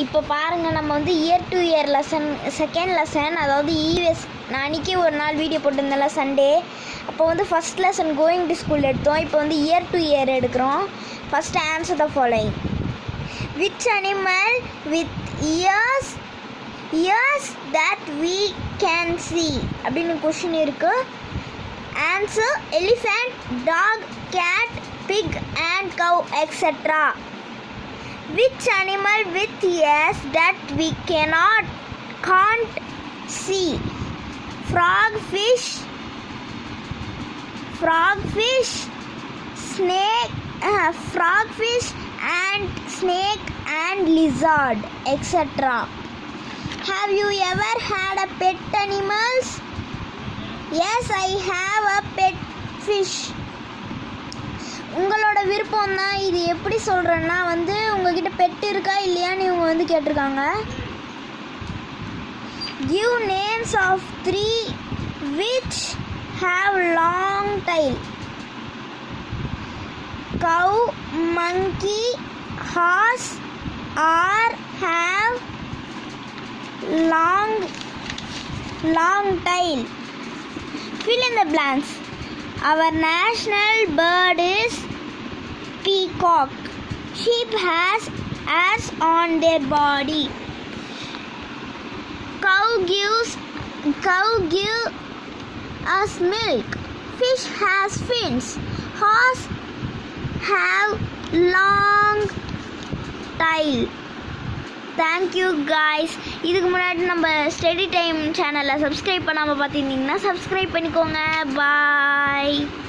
இப்போ பாருங்கள், நம்ம வந்து year to year lesson second lesson, அதாவது இவிஎஸ். நான் அன்றைக்கி ஒரு நாள் வீடியோ போட்டிருந்தேன்ல சண்டே. அப்போ வந்து first lesson going to school எடுத்தோம். இப்போ வந்து இயர் டு இயர் எடுக்கிறோம். First answer the following. Which animal with ears that we can see அப்படின்னு கொஷின் இருக்குது. Answer elephant, dog, cat, pig and cow etcetera. Which animal with ears that we can't see? Frogfish, and snake and lizard, etc. Have you ever had a pet animals? Yes, I have a pet fish. உங்களோட விருப்பம் தான். இது எப்படி சொல்கிறேன்னா வந்து உங்ககிட்ட bed இருக்கா இல்லையான்னு இவங்க வந்து கேட்டிருக்காங்க. Give names of 3 which have long tail. Cow, monkey, horse or have long tail. Fill in the blanks. Our national bird is peacock. Sheep has hairs on their body. Cow gives us milk. Fish has fins. Horse have long tail. Thank you guys. இதுக்கு முன்னாடி நம்ம study time சேனலை subscribe பண்ணாமல் பார்த்துருந்தீங்கன்னா subscribe பண்ணிக்கோங்க. பாய்.